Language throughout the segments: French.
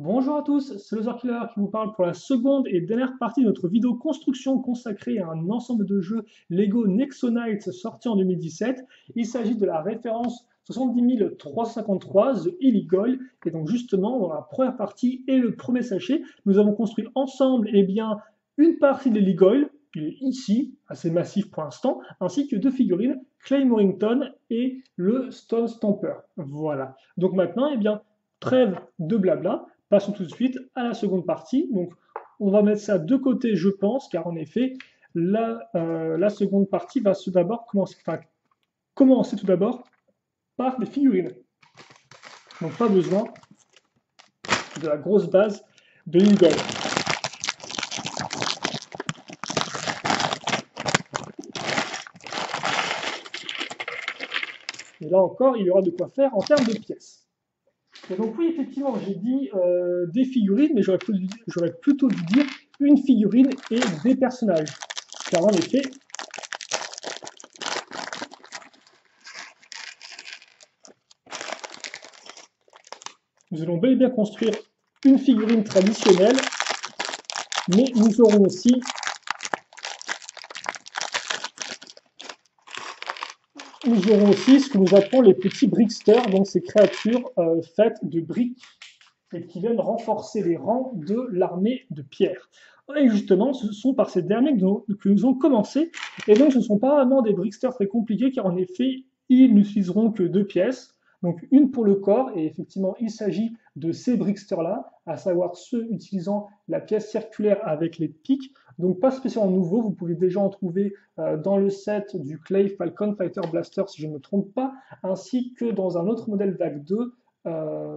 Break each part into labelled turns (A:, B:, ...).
A: Bonjour à tous, c'est le Killer qui vous parle pour la seconde et dernière partie de notre vidéo construction consacrée à un ensemble de jeux Lego Nexonites sorti en 2017. Il s'agit de la référence 70 353, The Illegal. Et donc justement, dans la première partie et le premier sachet, nous avons construit ensemble une partie de l'Illegal, qui est ici, assez massif pour l'instant, ainsi que deux figurines, Clay Morrington et le Stone Stamper. Voilà. Donc maintenant, trêve de blabla. Passons tout de suite à la seconde partie. Donc, on va mettre ça de côté, je pense, car en effet, la seconde partie va commencer tout d'abord par des figurines. Donc, pas besoin de la grosse base de Eagle. Et là encore, il y aura de quoi faire en termes de pièces. Et donc oui, effectivement, j'ai dit des figurines, mais j'aurais plutôt dû dire une figurine et des personnages. Car en effet, nous allons bel et bien construire une figurine traditionnelle, mais nous aurons aussi ce que nous appelons les petits bricksters, donc ces créatures faites de briques et qui viennent renforcer les rangs de l'armée de pierre. Et justement, ce sont par ces derniers que nous avons commencé, et donc ce ne sont pas vraiment des bricksters très compliqués, car en effet, ils n'utiliseront que deux pièces, donc une pour le corps, et effectivement, il s'agit de ces bricksters-là, à savoir ceux utilisant la pièce circulaire avec les pics, donc pas spécialement nouveau, vous pouvez déjà en trouver dans le set du Clay Falcon Fighter Blaster, si je ne me trompe pas, ainsi que dans un autre modèle Vague 2, par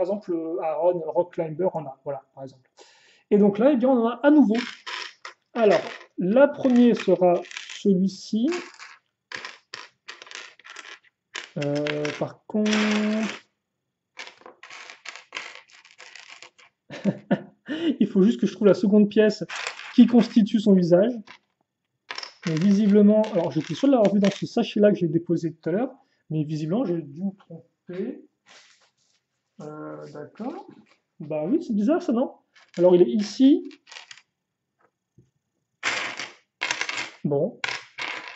A: exemple, Aaron Rock Climber en a, voilà, par exemple. Et donc là, on en a à nouveau. Alors, la première sera celui-ci. Par contre, il faut juste que je trouve la seconde pièce qui constitue son visage. Mais visiblement, alors je suis sûr de l'avoir vu dans ce sachet-là que j'ai déposé tout à l'heure, mais visiblement j'ai dû me tromper. D'accord. Bah oui, c'est bizarre ça, non? Alors il est ici. Bon,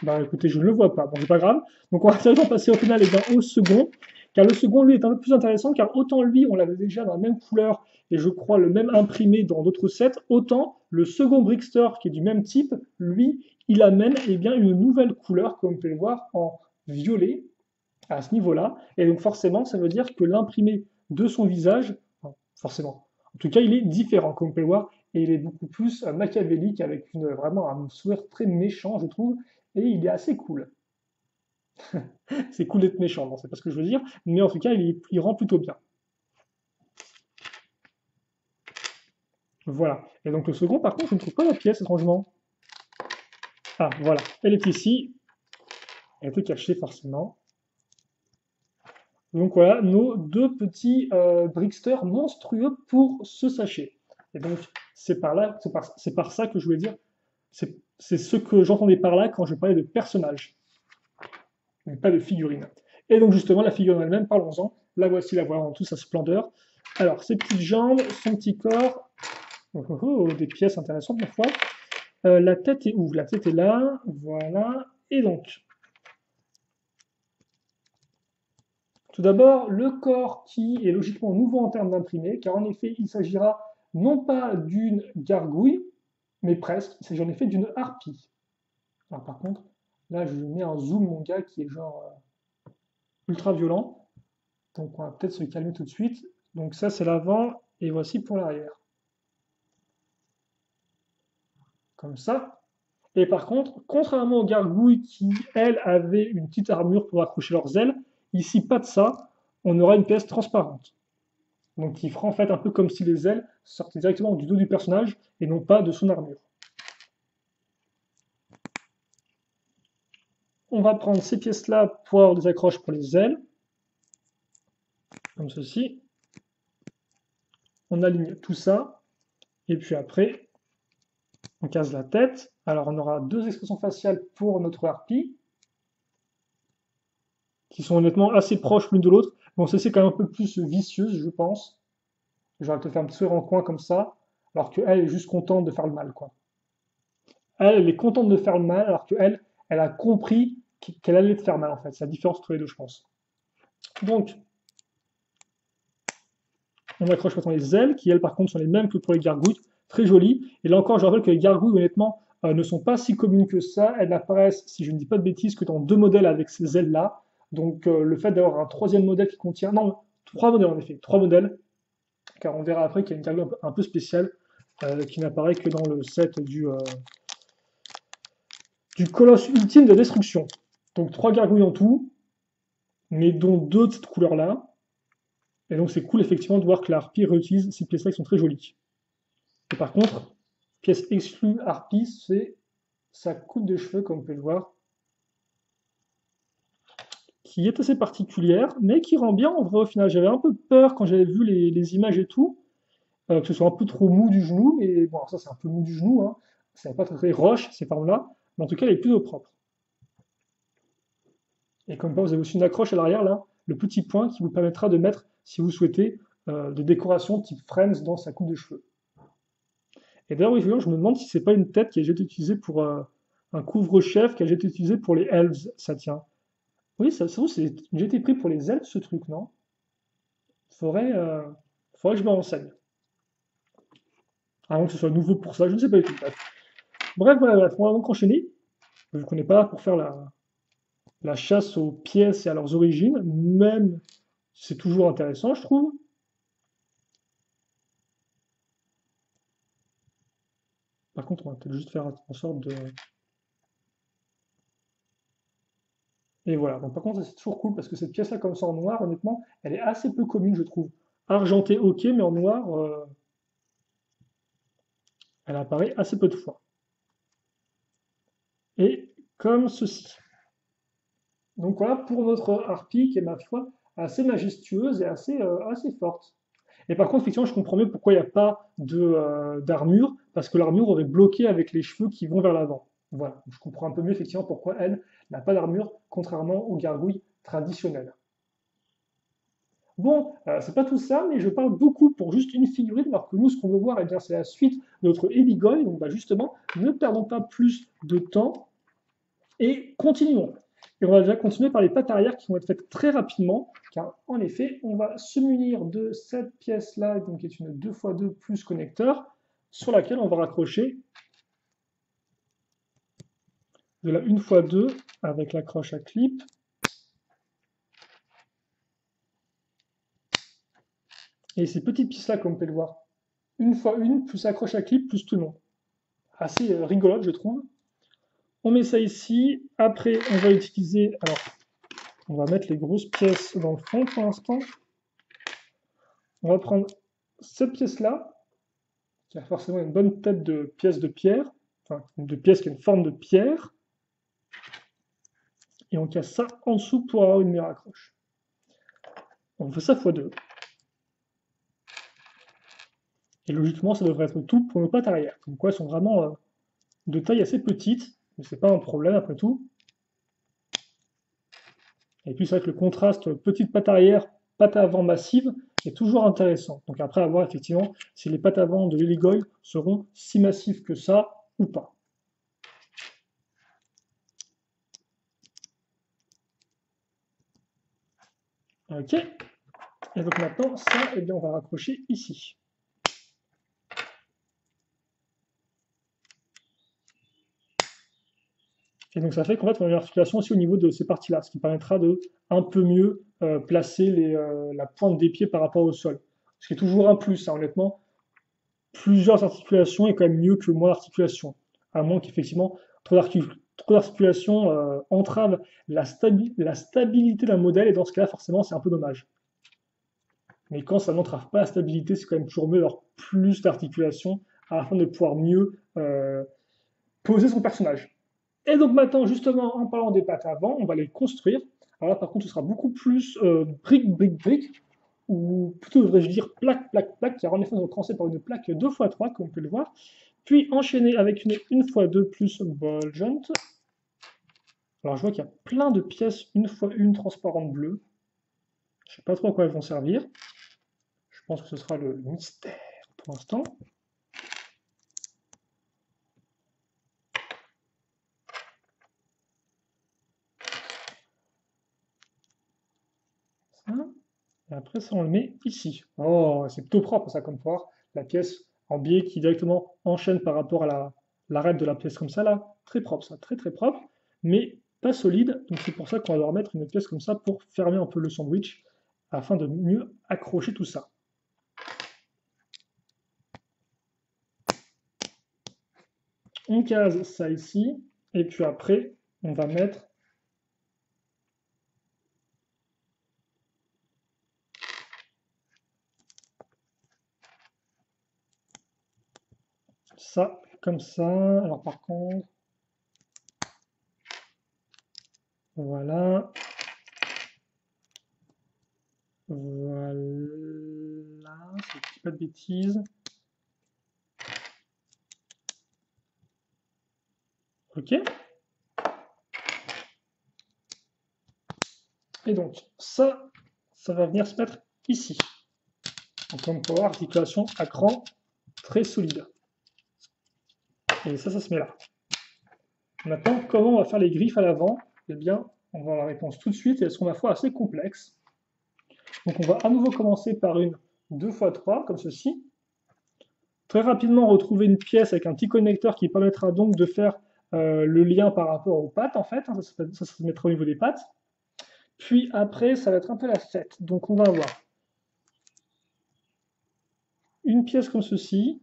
A: bah écoutez, je ne le vois pas, bon c'est pas grave. Donc on va directement passer au final au second, car le second lui est un peu plus intéressant, car autant lui on l'avait déjà dans la même couleur, et je crois le même imprimé dans d'autres sets, autant le second Brickster qui est du même type, lui, il amène une nouvelle couleur, comme vous pouvez le voir, en violet, à ce niveau-là, et donc forcément ça veut dire que l'imprimé de son visage, enfin, forcément, en tout cas il est différent, comme vous pouvez le voir, et il est beaucoup plus machiavélique, avec vraiment un sourire très méchant, je trouve, et il est assez cool. C'est cool d'être méchant, non, c'est pas ce que je veux dire, mais en tout cas, il rend plutôt bien. Voilà. Et donc le second, par contre, je ne trouve pas la pièce, étrangement. Ah, voilà. Elle est ici. Elle était cachée, forcément. Donc voilà, nos deux petits bricksters monstrueux pour ce sachet. Et donc, c'est par là, c'est par ça que je voulais dire, c'est ce que j'entendais par là quand je parlais de personnages, mais pas de figurines. Et donc justement, la figurine elle-même, parlons-en. La voilà en toute sa splendeur. Alors, ses petites jambes, son petit corps, des pièces intéressantes parfois. La tête est où? La tête est là, voilà. Et donc, tout d'abord, le corps qui est logiquement nouveau en termes d'imprimé, car en effet, il s'agira non pas d'une gargouille, mais presque, il s'agit en effet d'une harpie. Alors par contre, là, je mets un zoom, mon gars, qui est genre ultra violent. Donc on va peut-être se calmer tout de suite. Donc ça, c'est l'avant, et voici pour l'arrière. Comme ça. Et par contre, contrairement aux gargouilles qui, elles, avaient une petite armure pour accrocher leurs ailes, ici, pas de ça. On aura une pièce transparente. Donc qui fera en fait un peu comme si les ailes sortaient directement du dos du personnage et non pas de son armure. On va prendre ces pièces-là pour avoir des accroches pour les ailes, comme ceci. On aligne tout ça, et puis après, on casse la tête. Alors on aura deux expressions faciales pour notre harpie. qui sont honnêtement assez proches l'une de l'autre. Bon, celle-ci est quand même un peu plus vicieuse, je pense. J'aurais te faire un petit sourire en coin comme ça, alors qu'elle est juste contente de faire le mal, quoi. Elle est contente de faire le mal, alors qu'elle, elle a compris qu'elle allait te faire mal, en fait. C'est la différence entre les deux, je pense. Donc, on accroche maintenant les ailes, qui elles, par contre, sont les mêmes que pour les gargouilles. Très jolies. Et là encore, je rappelle que les gargouilles, honnêtement, ne sont pas si communes que ça. Elles n'apparaissent, si je ne dis pas de bêtises, que dans 2 modèles avec ces ailes-là. Donc, le fait d'avoir un troisième modèle qui contient. Non, 3 modèles en effet. 3 modèles. Car on verra après qu'il y a une gargouille un peu spéciale qui n'apparaît que dans le set du colosse ultime de destruction. Donc 3 gargouilles en tout, mais dont 2 de cette couleur-là. Et donc c'est cool effectivement de voir que la harpie réutilise ces pièces-là qui sont très jolies. Et par contre, pièce exclue harpie, c'est sa coupe de cheveux, comme vous pouvez le voir, qui est assez particulière, mais qui rend bien en vrai au final. J'avais un peu peur quand j'avais vu les images et tout, que ce soit un peu trop mou du genou, mais bon, ça c'est un peu mou du genou, hein. C'est pas très roche ces formes-là, mais en tout cas elle est plutôt propre. Et comme ça, vous avez aussi une accroche à l'arrière, là, le petit point qui vous permettra de mettre, si vous souhaitez, des décorations type Friends dans sa coupe de cheveux. Et d'ailleurs, oui, je me demande si c'est pas une tête qui a déjà été utilisée pour un couvre-chef, qui a déjà été utilisée pour les elves, ça tient. Oui, ça c'est déjà été pris pour les elfes, ce truc, non? Faudrait, euh, faudrait que je me renseigne. Avant que ce soit nouveau pour ça, je ne sais pas du tout. Bref, bref, on va donc enchaîner, vu qu'on n'est pas là pour faire la chasse aux pièces et à leurs origines, même si c'est toujours intéressant, je trouve. Par contre, on va peut-être juste faire en sorte de... Et voilà, donc par contre, c'est toujours cool parce que cette pièce-là, comme ça en noir, honnêtement, elle est assez peu commune, je trouve. Argentée, ok, mais en noir, elle apparaît assez peu de fois. Et comme ceci. Donc voilà pour notre harpie qui est, ma foi, assez majestueuse et assez forte. Et par contre, effectivement, je comprends mieux pourquoi il n'y a pas d'armure, parce que l'armure aurait bloqué avec les cheveux qui vont vers l'avant. Voilà, je comprends un peu mieux effectivement pourquoi elle n'a pas d'armure, contrairement aux gargouilles traditionnelles. Bon, c'est pas tout ça, mais je parle beaucoup pour juste une figurine, alors que nous, ce qu'on veut voir, eh bien, c'est la suite de notre Eligoy. Donc, bah, justement, ne perdons pas plus de temps et continuons. Et on va déjà continuer par les pattes arrière qui vont être faites très rapidement, car en effet, on va se munir de cette pièce-là, donc qui est une 2x2 plus connecteur, sur laquelle on va raccrocher de la 1x2 avec l'accroche à clip. Et ces petites pistes-là, comme vous pouvez le voir, 1x1 plus accroche à clip plus tout le long. Assez rigolote, je trouve. On met ça ici. Après, on va utiliser... Alors, on va mettre les grosses pièces dans le fond pour l'instant. On va prendre cette pièce-là, qui a forcément une bonne tête de pièce de pierre, enfin, de pièce qui a une forme de pierre. Et on casse ça en dessous pour avoir une meilleure accroche. On fait ça x2. Et logiquement, ça devrait être tout pour nos pattes arrière. Comme quoi, elles sont vraiment de taille assez petite, mais c'est pas un problème après tout. Et puis c'est vrai que le contraste petite patte arrière, patte avant massive est toujours intéressant. Donc après à voir effectivement si les pattes avant de l'Eligoy seront si massives que ça ou pas. Ok. Et donc maintenant ça, eh bien, on va raccrocher ici. Et donc ça fait qu'on va avoir une articulation aussi au niveau de ces parties-là, ce qui permettra de un peu mieux placer la pointe des pieds par rapport au sol. Ce qui est toujours un plus, hein, honnêtement. Plusieurs articulations est quand même mieux que moins d'articulations. À moins qu'effectivement, trop d'articulations entrave la stabilité d'un modèle, et dans ce cas-là, forcément, c'est un peu dommage. Mais quand ça n'entrave pas la stabilité, c'est quand même toujours mieux d'avoir plus d'articulations afin de pouvoir mieux poser son personnage. Et donc maintenant, justement, en parlant des pattes avant, on va les construire. Alors là, par contre, ce sera beaucoup plus brique, brique, brique, ou plutôt devrais-je dire plaque, plaque, plaque, car en effet, on va commencer par une plaque 2x3, comme on peut le voir, puis enchaîner avec une 1x2 plus ball joint, Alors je vois qu'il y a plein de pièces une fois une transparente bleue. Je sais pas trop à quoi elles vont servir. Je pense que ce sera le mystère pour l'instant. Ça. Et après ça on le met ici. Oh, c'est plutôt propre ça comme voir. La pièce en biais qui directement enchaîne par rapport à l'arête de la pièce comme ça là. Très propre ça, très très propre. Mais pas solide. Donc c'est pour ça qu'on va devoir mettre une pièce comme ça pour fermer un peu le sandwich afin de mieux accrocher tout ça. On case ça ici, et puis après, on va mettre ça comme ça. Alors par contre, voilà, voilà, si je dis pas de bêtises. Ok. Et donc, ça va venir se mettre ici. Donc on peut voir articulation à cran très solide. Et ça se met là. Maintenant, comment on va faire les griffes à l'avant? Eh bien, on va avoir la réponse tout de suite et elles sont, ma foi, assez complexes. Donc on va à nouveau commencer par une 2x3, comme ceci. Très rapidement, retrouver une pièce avec un petit connecteur qui permettra donc de faire le lien par rapport aux pattes, en fait. Ça se mettra au niveau des pattes. Puis après, ça va être un peu la fête. Donc on va avoir une pièce comme ceci.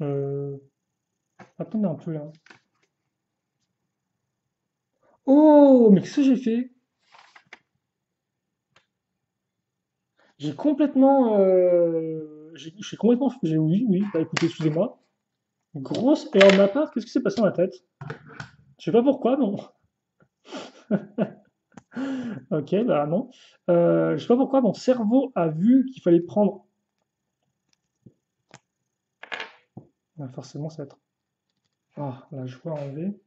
A: Euh, Attendez un peu là. Oh, mais qu'est-ce que j'ai fait? J'ai complètement... j'ai complètement... Oui, oui, bah écoutez, excusez-moi. Grosse erreur de ma part, qu'est-ce qui s'est passé dans la tête? Je sais pas pourquoi, non. Ok, bah non. Je sais pas pourquoi mon cerveau a vu qu'il fallait prendre. Ah, forcément, ça va être. Ah, là, je vois enlever.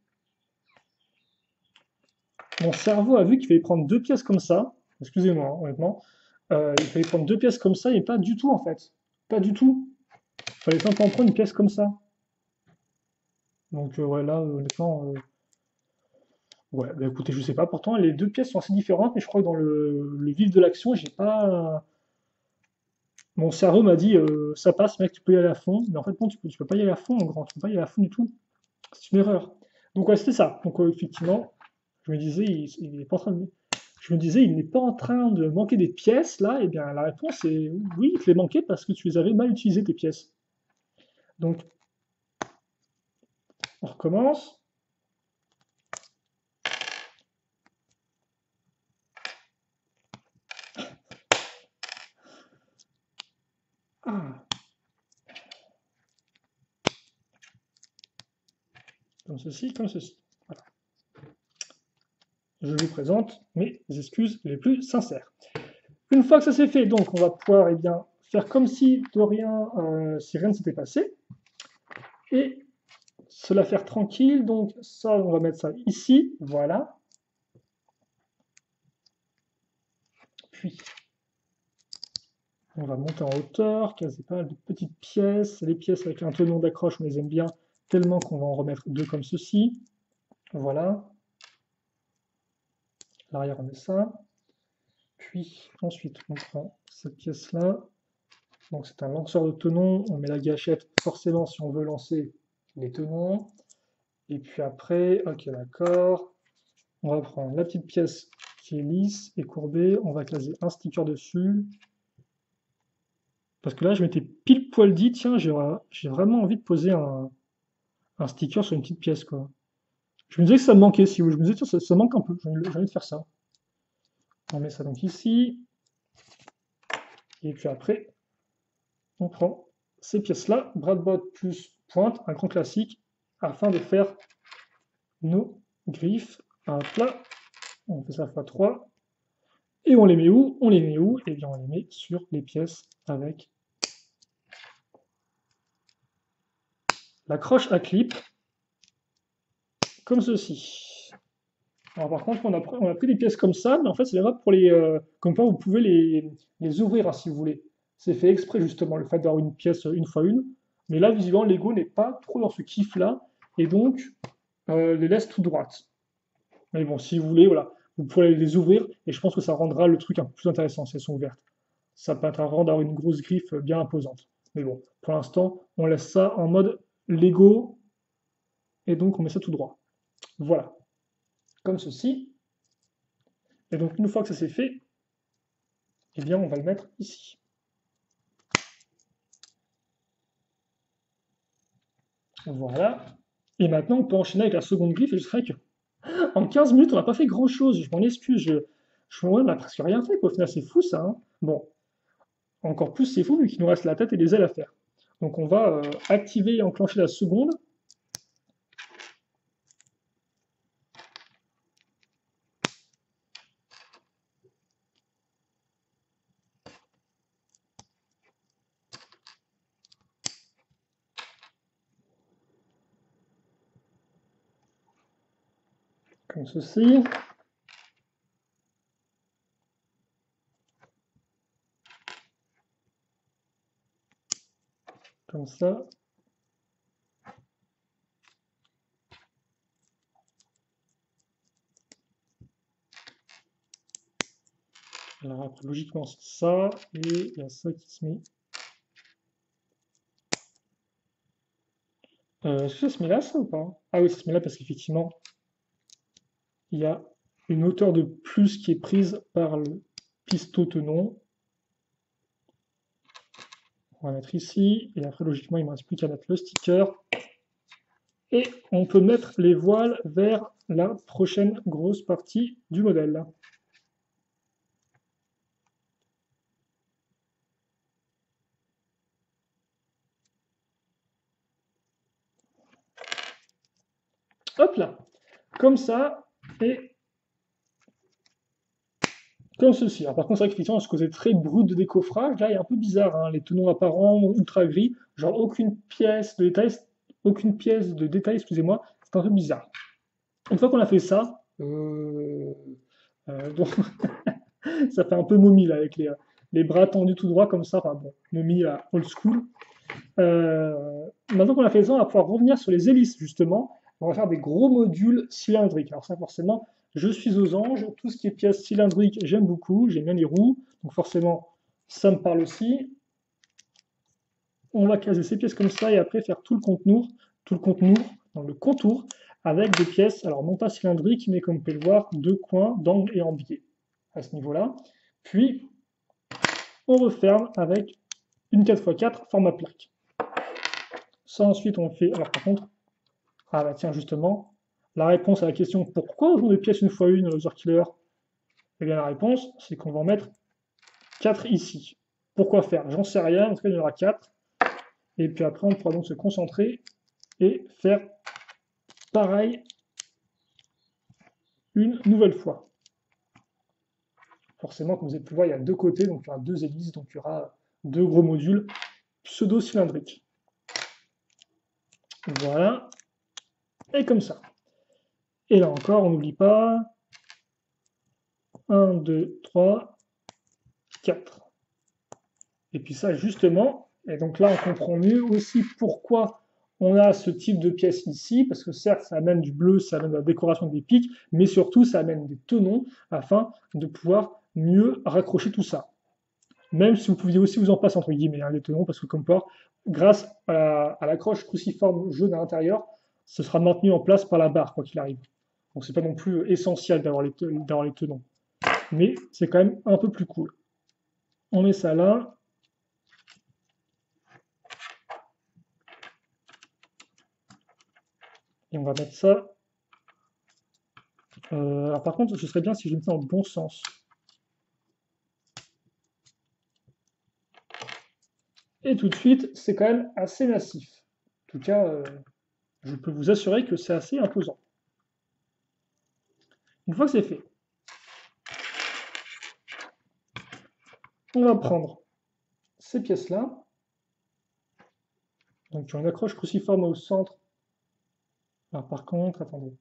A: Mon cerveau a vu qu'il fallait prendre deux pièces comme ça. Excusez-moi, hein, honnêtement. Il fallait prendre deux pièces comme ça et pas du tout, en fait. Pas du tout. Il fallait simplement prendre une pièce comme ça. Donc, ouais, là, honnêtement. Ouais, bah écoutez, je sais pas. Pourtant, les deux pièces sont assez différentes, mais je crois que dans le vif de l'action, j'ai pas. Mon cerveau m'a dit ça passe, mec, tu peux y aller à fond. Mais en fait, non, tu peux pas y aller à fond, mon grand. Tu peux pas y aller à fond du tout. C'est une erreur. Donc, ouais, c'était ça. Donc, effectivement, je me disais, il est pas en train de. Je me disais, il n'est pas en train de manquer des pièces, là. Eh bien, la réponse est oui, il te les manquait parce que tu les avais mal utilisées, tes pièces. Donc, on recommence. Ah, comme ceci, comme ceci. Voilà. Je vous présente mes excuses les plus sincères. Une fois que ça c'est fait, donc on va pouvoir eh bien, faire comme si de rien, si rien ne s'était passé, et se la faire tranquille. Donc ça, on va mettre ça ici, voilà. Puis on va monter en hauteur, caser pas mal de petites pièces. Les pièces avec un tenon d'accroche, on les aime bien tellement qu'on va en remettre deux comme ceci. Voilà. L'arrière, on met ça. Puis ensuite, on prend cette pièce-là. Donc c'est un lanceur de tenons. On met la gâchette forcément si on veut lancer les tenons. Et puis après, ok, d'accord. On va prendre la petite pièce qui est lisse et courbée. On va caser un sticker dessus. Parce que là, je m'étais pile poil dit, tiens, j'ai vraiment envie de poser un sticker sur une petite pièce, quoi. Je me disais que ça me manquait, si vous. Je me disais, tiens, ça manque un peu. J'ai envie de faire ça. On met ça donc ici. Et puis après, on prend ces pièces-là, bras de botte plus pointe, un grand classique, afin de faire nos griffes. Hop là, on fait ça x3. Et on les met où? On les met où? Eh bien, on les met sur les pièces avec la croche à clip, comme ceci. Alors par contre, on a pris des pièces comme ça, mais en fait, c'est là pour comme quoi vous pouvez les ouvrir hein, si vous voulez. C'est fait exprès justement, le fait d'avoir une pièce une fois une. Mais là, visiblement, Lego n'est pas trop dans ce kiff-là, et donc les laisse tout droites. Mais bon, si vous voulez, voilà, vous pouvez les ouvrir, et je pense que ça rendra le truc un peu plus intéressant si elles sont ouvertes. Ça permettra d'avoir une grosse griffe bien imposante. Mais bon, pour l'instant, on laisse ça en mode Lego, et donc on met ça tout droit. Voilà, comme ceci. Et donc une fois que ça c'est fait, eh bien on va le mettre ici. Voilà. Et maintenant on peut enchaîner avec la seconde griffe, et je dirais que en 15 minutes on n'a pas fait grand chose, je m'en excuse, on n'a presque rien fait, quoi. Au final c'est fou ça, hein. Bon, encore plus c'est fou vu qu'il nous reste la tête et les ailes à faire. Donc on va activer et enclencher la seconde. Comme ceci. Comme ça. Alors après, logiquement, c'est ça, et il y a ça qui se met. Est-ce que ça se met là, ça ou pas? Ah oui, ça se met là parce qu'effectivement, il y a une hauteur de plus qui est prise par le piston tenon. On va mettre ici, et après, logiquement, il ne me reste plus qu'à mettre le sticker. Et on peut mettre les voiles vers la prochaine grosse partie du modèle. Hop là, comme ça, et comme ceci. Alors par contre, c'est vrai qu'effectivement, ce côté très brut de décoffrage, là, il est un peu bizarre, hein. Les tenons apparents, ultra gris, genre aucune pièce de détail, excusez-moi, c'est un peu bizarre. Une fois qu'on a fait ça, donc, ça fait un peu momie là, avec les bras tendus tout droit comme ça, enfin bon, momie à old school. Maintenant qu'on a fait ça, on va pouvoir revenir sur les hélices justement. On va faire des gros modules cylindriques. Alors ça forcément, je suis aux anges. Tout ce qui est pièces cylindriques, j'aime beaucoup. J'aime bien les roues. Donc forcément, ça me parle aussi. On va caser ces pièces comme ça et après faire le contour avec des pièces, alors non pas cylindriques, mais comme vous pouvez le voir, de coins, d'angle et en biais à ce niveau-là. Puis, on referme avec une 4x4 format plaque. Ça ensuite on fait, alors par contre, ah bah tiens justement, la réponse à la question pourquoi on joue des pièces une fois une Laser Killer? Eh bien la réponse c'est qu'on va en mettre 4 ici. Pourquoi faire? J'en sais rien, en tout cas il y en aura 4. Et puis après on pourra donc se concentrer et faire pareil une nouvelle fois. Forcément, comme vous avez pu le voir, il y a deux côtés, donc il y aura deux hélices, donc il y aura deux gros modules pseudo-cylindriques. Voilà, et comme ça. Et là encore, on n'oublie pas 1, 2, 3, 4. Et puis ça, justement, et donc là, on comprend mieux aussi pourquoi on a ce type de pièce ici, parce que certes, ça amène du bleu, ça amène de la décoration des pics, mais surtout, ça amène des tenons afin de pouvoir mieux raccrocher tout ça. Même si vous pouviez aussi vous en passer, entre guillemets, hein, les tenons, parce que comme quoi, grâce à l'accroche cruciforme jaune à l'intérieur, ce sera maintenu en place par la barre, quoi qu'il arrive. Donc c'est pas non plus essentiel d'avoir les tenons. Mais c'est quand même un peu plus cool. On met ça là. Et on va mettre ça. Alors par contre, ce serait bien si je mettais dans le bon sens. Et tout de suite, c'est quand même assez massif. En tout cas, je peux vous assurer que c'est assez imposant. Une fois que c'est fait, on va prendre ces pièces-là. Donc, tu as une accroche cruciforme au centre. Alors, par contre, attendez.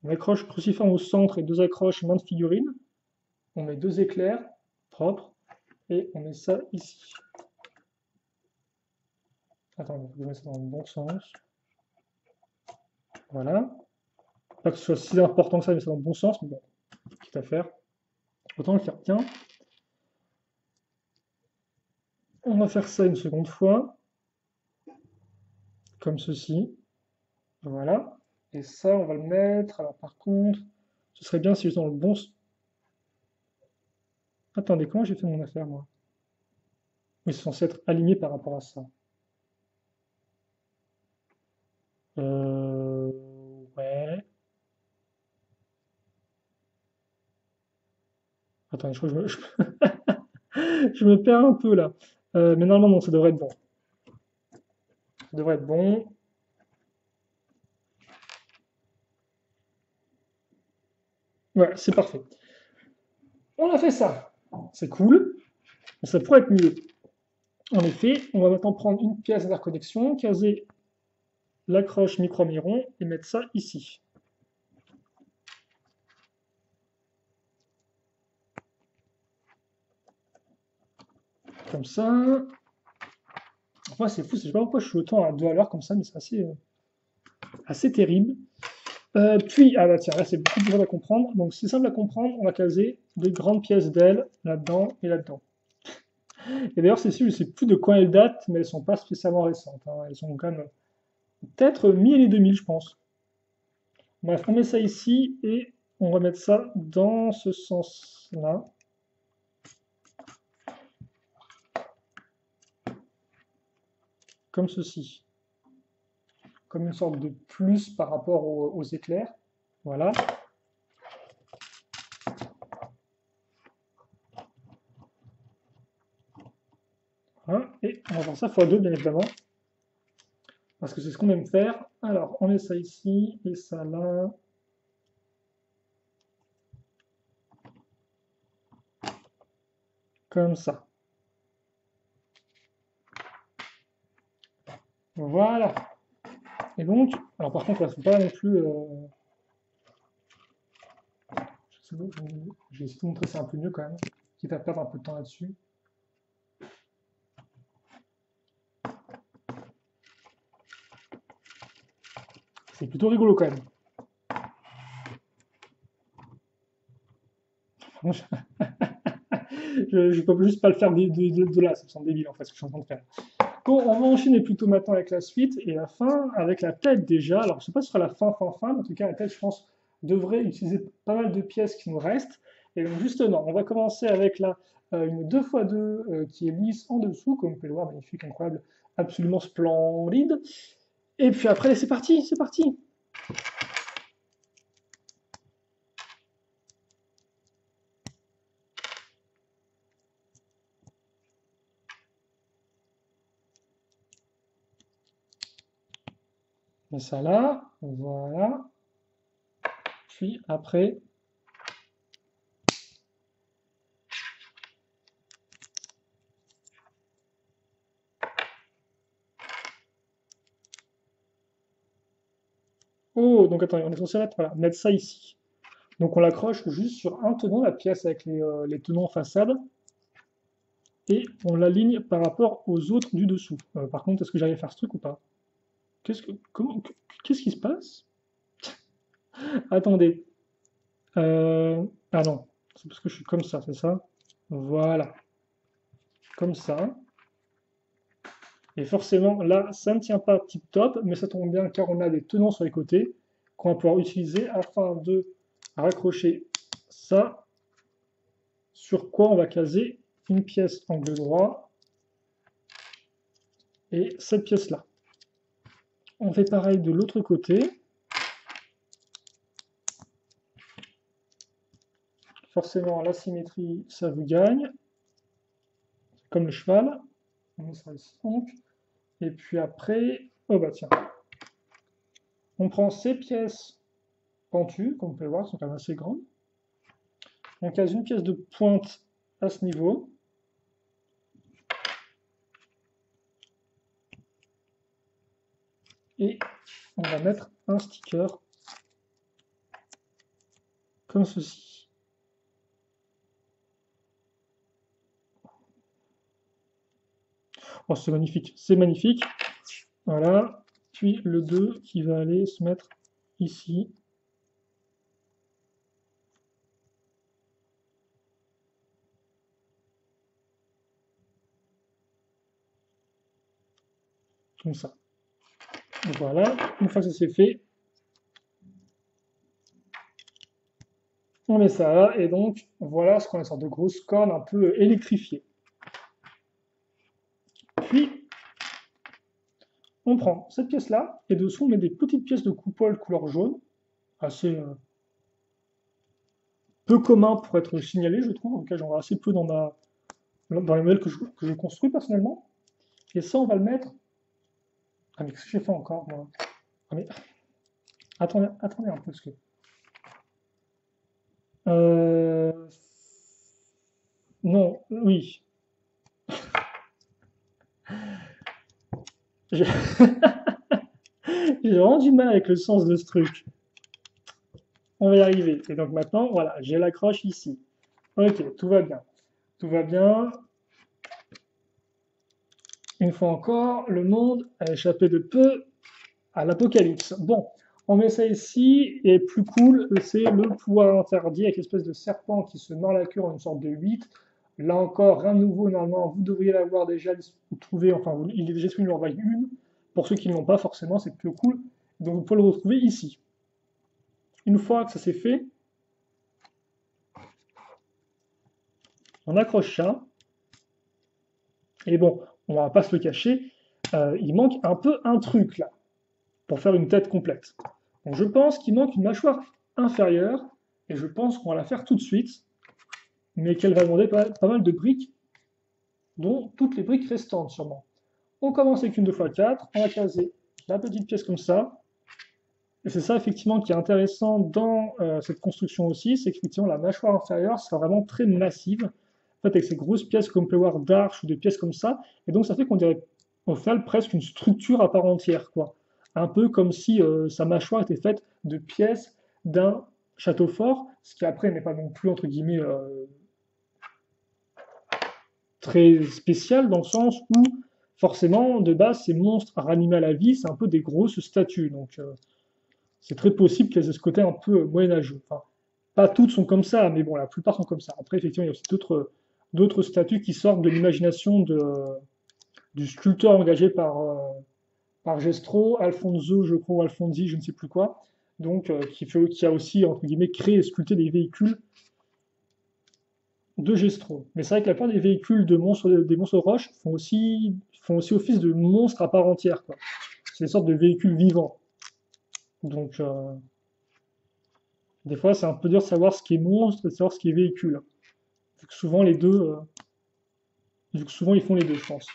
A: On accroche cruciforme au centre et deux accroches main de figurine. On met deux éclairs propres et on met ça ici. Attends, il faut que je mette ça dans le bon sens. Voilà. Pas que ce soit si important que ça, mais c'est dans le bon sens, mais bon, quitte à faire. Autant le faire bien. On va faire ça une seconde fois, comme ceci. Voilà. Et ça, on va le mettre. Alors par contre, ce serait bien si je dans le bon... Attendez, comment j'ai fait mon affaire, moi? Oui, c'est censé être aligné par rapport à ça. Euh... Ouais. Attendez, je crois que je me perds un peu là. Mais normalement, non, ça devrait être bon. Ça devrait être bon. Ouais, c'est parfait. On a fait ça. C'est cool. Mais ça pourrait être mieux. En effet, on va maintenant prendre une pièce d'interconnexion, caser l'accroche micro-miron et mettre ça ici. Comme ça. Moi, c'est fou, je sais pas pourquoi je suis autant à 2 à l'heure comme ça, mais c'est assez terrible. Puis, ah bah tiens, là c'est beaucoup plus simple à comprendre. Donc c'est simple à comprendre, on va caser deux grandes pièces d'ailes là-dedans et là-dedans. Et d'ailleurs, celles-ci, je ne sais plus de quand elles datent, mais elles sont pas spécialement récentes, hein. Elles sont quand même peut-être 1000 et 2000, je pense. Bref, on met ça ici et on va mettre ça dans ce sens-là. Comme ceci. Comme une sorte de plus par rapport aux éclairs. Voilà. Hein, et on va faire ça x2, bien évidemment. Parce que c'est ce qu'on aime faire. Alors, on met ça ici et ça là. Comme ça. Voilà. Et donc, alors par contre, il ne faut pas non plus. Je vais essayer de vous montrer ça un peu mieux quand même, quitte à perdre un peu de temps là-dessus. C'est plutôt rigolo quand même. Je peux juste pas le faire de là, ça me semble débile en fait ce que je suis en train de faire. Bon, on va enchaîner plutôt maintenant avec la suite et la fin, avec la tête déjà. Alors je sais pas si ce sera la fin, mais en tout cas la tête, je pense, devrait utiliser pas mal de pièces qui nous restent. Et donc justement, on va commencer avec une 2x2 qui est lisse en dessous, comme vous pouvez le voir, magnifique, incroyable, absolument splendide. Et puis après, c'est parti, c'est parti. On met ça là, voilà. Puis après, oh, donc attendez, on est censé mettre, voilà, mettre ça ici. Donc on l'accroche juste sur un tenant, la pièce avec les tenons en façade, et on l'aligne par rapport aux autres du dessous. Par contre, est-ce que j'arrive à faire ce truc ou pas? Qu'est-ce qui se passe? Attendez. Ah non, c'est parce que je suis comme ça, c'est ça? Voilà, comme ça. Et forcément, là, ça ne tient pas tip top, mais ça tombe bien car on a des tenons sur les côtés qu'on va pouvoir utiliser afin de raccrocher ça, sur quoi on va caser une pièce angle droit et cette pièce-là. On fait pareil de l'autre côté. Forcément, la symétrie, ça vous gagne, comme le cheval. On met ça ici donc. Et puis après, oh bah tiens, on prend ces pièces pentues, comme vous pouvez voir, elles sont quand même assez grandes. On case une pièce de pointe à ce niveau. Et on va mettre un sticker comme ceci. Oh, c'est magnifique, c'est magnifique. Voilà. Puis le 2 qui va aller se mettre ici. Comme ça. Voilà. Une fois que ça c'est fait, on met ça là. Et donc, voilà ce qu'on a une sorte de grosse corne un peu électrifiée. Puis, on prend cette pièce-là, et dessous, on met des petites pièces de coupole couleur jaune, assez peu commun pour être signalé, je trouve. En tout cas, j'en vois assez peu dans les modèles que je construis personnellement. Et ça, on va le mettre. Ah, mais qu'est-ce que j'ai fait encore, moi? Ah, mais attendez, attendez un peu, parce que. Euh, Non, oui. J'ai j'ai vraiment du mal avec le sens de ce truc. On va y arriver. Et donc maintenant, voilà, j'ai l'accroche ici. Ok, tout va bien. Tout va bien. Une fois encore, le monde a échappé de peu à l'apocalypse. Bon, on met ça ici, et plus cool, c'est le pouvoir interdit avec l'espèce de serpent qui se mord la queue en une sorte de 8. Là encore, rien de nouveau, normalement, vous devriez l'avoir déjà trouvé, enfin, il est déjà disponible en vague 1. Pour ceux qui ne l'ont pas, forcément, c'est plus cool. Donc vous pouvez le retrouver ici. Une fois que ça c'est fait, on accroche ça. Et bon, on va pas se le cacher, il manque un peu un truc là, pour faire une tête complète. Donc je pense qu'il manque une mâchoire inférieure, et je pense qu'on va la faire tout de suite, mais qu'elle va demander pas mal de briques, dont toutes les briques restantes sûrement. On commence avec une 2x4, on va caser la petite pièce comme ça, et c'est ça effectivement qui est intéressant dans cette construction aussi, c'est qu'effectivement la mâchoire inférieure sera vraiment très massive, en fait avec ces grosses pièces comme on peut voir d'arches ou des pièces comme ça, et donc ça fait qu'on dirait au final presque une structure à part entière, quoi. Un peu comme si sa mâchoire était faite de pièces d'un château fort, ce qui après n'est pas non plus entre guillemets très spécial dans le sens où forcément de base ces monstres ranimés à la vie, c'est un peu des grosses statues, donc c'est très possible qu'elles aient ce côté un peu moyenâgeux. Enfin, pas toutes sont comme ça, mais bon, la plupart sont comme ça. Après, effectivement, il y a aussi d'autres statues qui sortent de l'imagination du sculpteur engagé par Gestro, Alfonso, je crois, ou Alfonsi, je ne sais plus quoi, donc qui a aussi, entre guillemets, créé et sculpté des véhicules de Gestro. Mais c'est vrai que la plupart des véhicules des monstres roches font aussi office de monstres à part entière, quoi. C'est des sortes de véhicules vivants. Donc, des fois, c'est un peu dur de savoir ce qui est monstre et de savoir ce qui est véhicule. Vu que souvent, vu que souvent ils font les deux, je pense.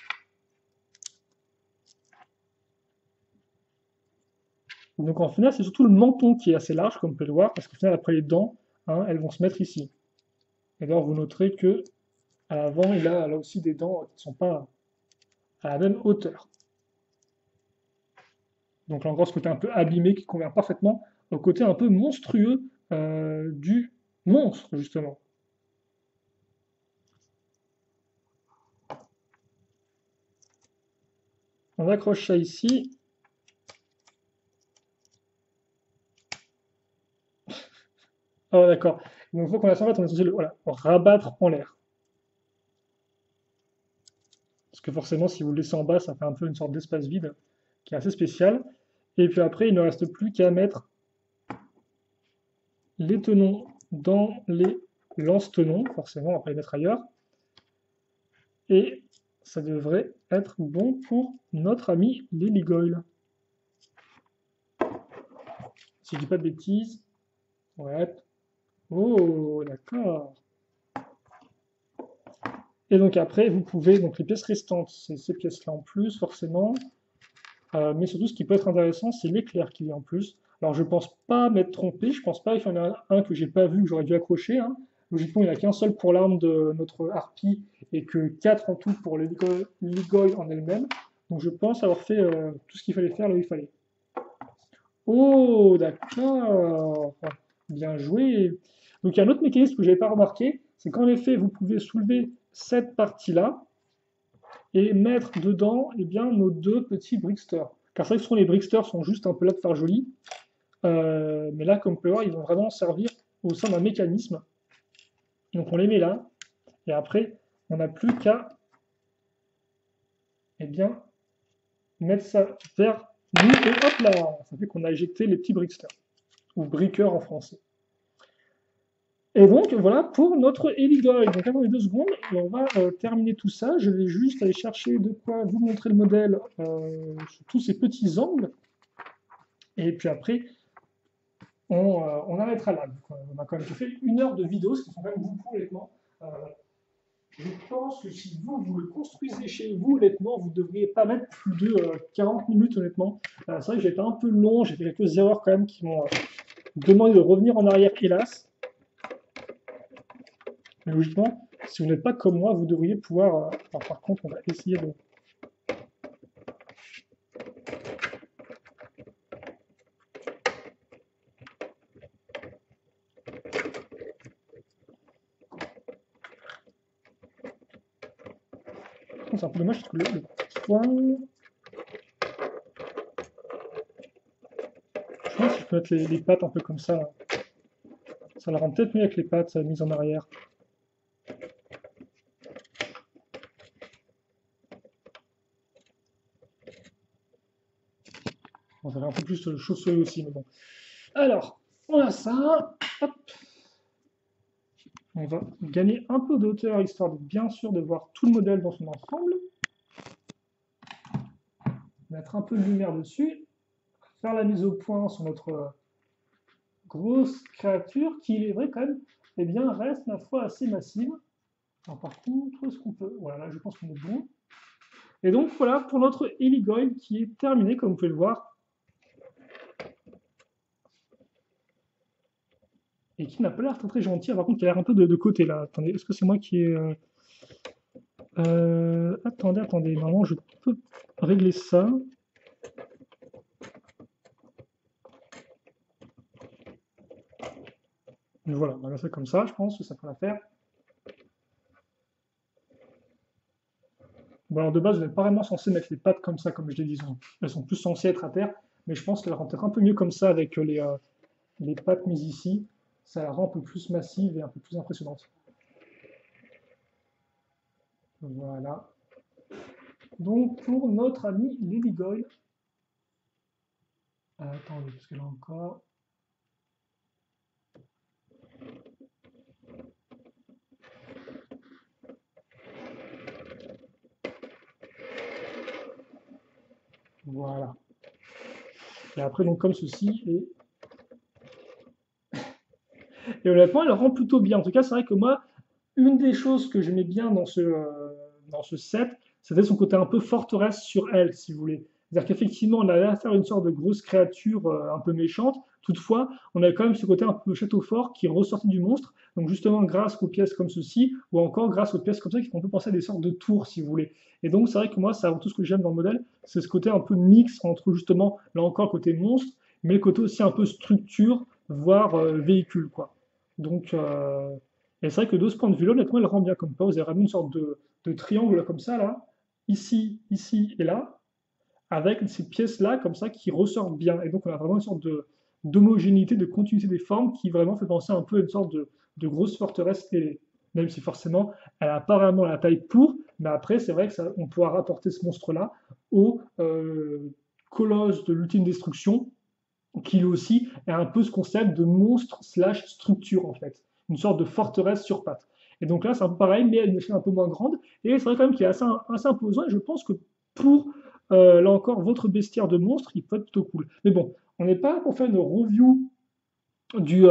A: Donc, en final, c'est surtout le menton qui est assez large, comme on peut le voir, parce qu'au final, après les dents, hein, elles vont se mettre ici. Et d'ailleurs, vous noterez que à l'avant, il a là aussi des dents qui ne sont pas à la même hauteur. Donc là encore, ce côté un peu abîmé qui convient parfaitement au côté un peu monstrueux du monstre, justement. On accroche ça ici. Oh, d'accord. Donc, une fois qu'on a ça, en fait, on est censé le voilà, rabattre en l'air. Parce que forcément, si vous le laissez en bas, ça fait un peu une sorte d'espace vide qui est assez spécial. Et puis après, il ne reste plus qu'à mettre les tenons dans les lance-tenons. Forcément, on va pas les mettre ailleurs. Et ça devrait être bon pour notre ami l'héligoyle. Si je dis pas de bêtises. Ouais. Oh, d'accord. Et donc après, vous pouvez, donc les pièces restantes, c'est ces pièces-là en plus, forcément. Mais surtout, ce qui peut être intéressant, c'est l'éclair qu'il y a en plus. Alors, je pense pas m'être trompé, je pense pas qu'il y en a un que j'ai pas vu, que j'aurais dû accrocher, hein. Logiquement, il n'y en a qu'un seul pour l'arme de notre harpie et que 4 en tout pour l'Igoy en elle-même. Donc, je pense avoir fait tout ce qu'il fallait faire là où il fallait. Oh, d'accord. Bien joué. Donc il y a un autre mécanisme que je n'avais pas remarqué, c'est qu'en effet, vous pouvez soulever cette partie-là et mettre dedans eh bien, nos deux petits bricksters. Car c'est vrai que souvent les bricksters sont juste un peu là de faire joli, mais là, comme vous pouvez voir, ils vont vraiment servir au sein d'un mécanisme. Donc on les met là, et après, on n'a plus qu'à eh bien, mettre ça vers nous, et hop là, ça fait qu'on a éjecté les petits bricksters, ou brickers en français. Et donc voilà pour notre Heligoid. Donc attendez 2 secondes et on va terminer tout ça. Je vais juste aller chercher de quoi vous montrer le modèle sous tous ces petits angles. Et puis après, on arrêtera là. Donc, on a quand même fait 1 heure de vidéo, ce qui sont quand même beaucoup honnêtement. Je pense que si vous le construisez chez vous, honnêtement, vous ne devriez pas mettre plus de 40 minutes, honnêtement. C'est vrai que j'ai été un peu long, j'ai fait quelques erreurs quand même qui m'ont demandé de revenir en arrière, hélas. Mais logiquement, si vous n'êtes pas comme moi, vous devriez pouvoir... alors, par contre, on va essayer de... C'est un peu dommage parce que le point... Je pense que si je peux mettre les pattes un peu comme ça. Ça la rend peut-être mieux avec les pattes mise en arrière. Bon, ça va un peu plus chausseux aussi, mais bon. Alors, on a ça. Hop. On va gagner un peu de hauteur, histoire de bien sûr de voir tout le modèle dans son ensemble. Mettre un peu de lumière dessus. Faire la mise au point sur notre grosse créature, qui, il est vrai quand même, eh bien, reste, ma foi, assez massive. Alors, par contre, est-ce qu'on peut... Voilà, là, je pense qu'on est bon. Et donc, voilà pour notre Heligoid qui est terminé, comme vous pouvez le voir. Et qui n'a pas l'air très, très gentil. Par contre, qui a l'air un peu de côté, là. Attendez, est-ce que c'est moi qui ai... attendez. Normalement, je peux régler ça. Donc voilà, on va faire ça comme ça, je pense que ça peut la faire. Bon, alors de base, vous n'êtes pas vraiment censé mettre les pattes comme ça, comme je l'ai dit. Elles sont plus censées être à terre, mais je pense qu'elles rendent peut-être un peu mieux comme ça avec les pattes mises ici. Ça la rend un peu plus massive et un peu plus impressionnante. Voilà. Donc pour notre ami Liligoy. Attendez, parce que là encore. Voilà. Et après, donc comme ceci, et honnêtement, elle rend plutôt bien. En tout cas, c'est vrai que moi, une des choses que j'aimais bien dans ce set, c'était son côté un peu forteresse sur elle, si vous voulez. C'est-à-dire qu'effectivement, on avait affaire à une sorte de grosse créature un peu méchante. Toutefois, on avait quand même ce côté un peu château fort qui ressortait du monstre. Donc justement, grâce aux pièces comme ceci, ou encore grâce aux pièces comme ça, qui font un peu penser à des sortes de tours, si vous voulez. Et donc, c'est vrai que moi, c'est avant tout ce que j'aime dans le modèle, c'est ce côté un peu mix entre justement, là encore, le côté monstre, mais le côté aussi un peu structure, voire véhicule, quoi. Donc, et c'est vrai que de ce point de vue-là, honnêtement, elle rend bien comme pas. Vous avez vraiment une sorte de triangle comme ça, là, ici et là, avec ces pièces-là, comme ça, qui ressortent bien. Et donc, on a vraiment une sorte d'homogénéité, de continuité des formes qui vraiment fait penser un peu à une sorte de grosse forteresse ailée. Même si forcément, elle a pas vraiment la taille pour, mais après, c'est vrai que ça, on pourra rapporter ce monstre-là au colosse de l'ultime destruction, qui lui aussi est un peu ce concept de monstre slash structure en fait, une sorte de forteresse sur pattes. Et donc là, c'est un peu pareil, mais à une échelle un peu moins grande. Et c'est vrai quand même qu'il est assez imposant. Et je pense que pour, là encore, votre bestiaire de monstre, il peut être plutôt cool. Mais bon, on n'est pas pour faire une review du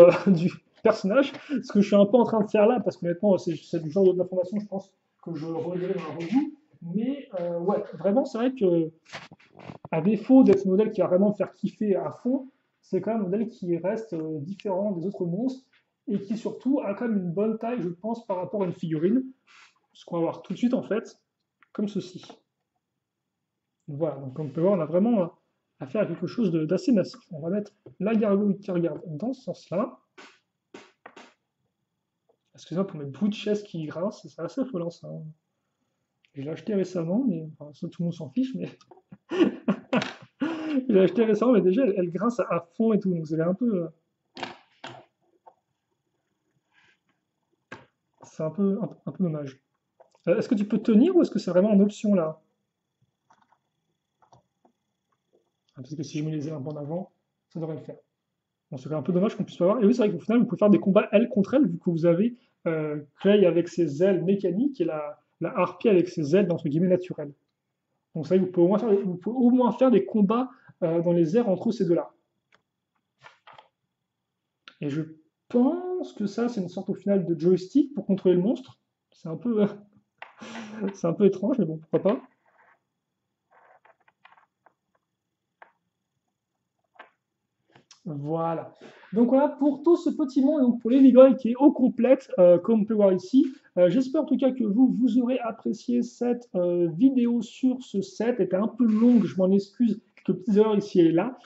A: personnage, ce que je suis un peu en train de faire là, parce qu'honnêtement, c'est du genre d'information, je pense, que je relirai dans la review. Mais ouais, vraiment, c'est vrai que à défaut d'être un modèle qui va vraiment me faire kiffer à fond, c'est quand même un modèle qui reste différent des autres monstres et qui surtout a quand même une bonne taille, je pense, par rapport à une figurine. Ce qu'on va voir tout de suite en fait, comme ceci. Voilà, donc comme on peut voir, on a vraiment affaire à quelque chose d'assez massif. On va mettre la gargouille qui regarde dans ce sens-là. Excusez-moi pour mes bouts de chaise qui grincent, c'est assez affolant ça, hein. Je l'ai acheté récemment, mais enfin, ça, tout le monde s'en fiche, mais je l'ai acheté récemment, mais déjà elle grince à fond et tout, donc c'est un peu dommage. Est-ce que tu peux tenir ou est-ce que c'est vraiment en option là? Ah, parce que si je mets les ailes un peu en avant, ça devrait le faire. Bon, c'est un peu dommage qu'on puisse pas voir. Et oui, c'est vrai qu'au final, vous pouvez faire des combats elle contre elle, vu que vous avez Clay avec ses ailes mécaniques et la harpie avec ses ailes, entre guillemets, naturelles. Donc c'est vrai que vous pouvez au moins faire des combats dans les airs entre ces deux-là. Et je pense que ça, c'est une sorte au final de joystick pour contrôler le monstre. C'est un peu, c'est un peu étrange, mais bon, pourquoi pas. Voilà. Donc voilà pour tout ce petit monde, donc pour l'Eligold qui est au complète, comme on peut voir ici. J'espère en tout cas que vous aurez apprécié cette vidéo sur ce set. Elle était un peu longue, je m'en excuse, quelques petites erreurs ici et là.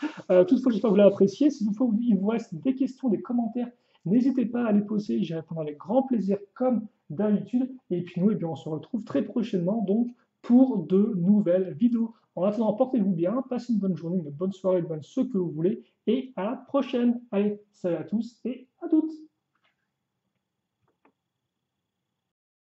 A: Toutefois, j'espère que vous l'avez apprécié. Si toutefois il vous reste des questions, des commentaires, n'hésitez pas à les poser, j'y répondrai avec grand plaisir comme d'habitude. Et puis nous, eh bien, on se retrouve très prochainement donc pour de nouvelles vidéos. En attendant, portez-vous bien, passez une bonne journée, une bonne soirée, une bonne ce que vous voulez et à la prochaine. Allez, salut à tous et à toutes.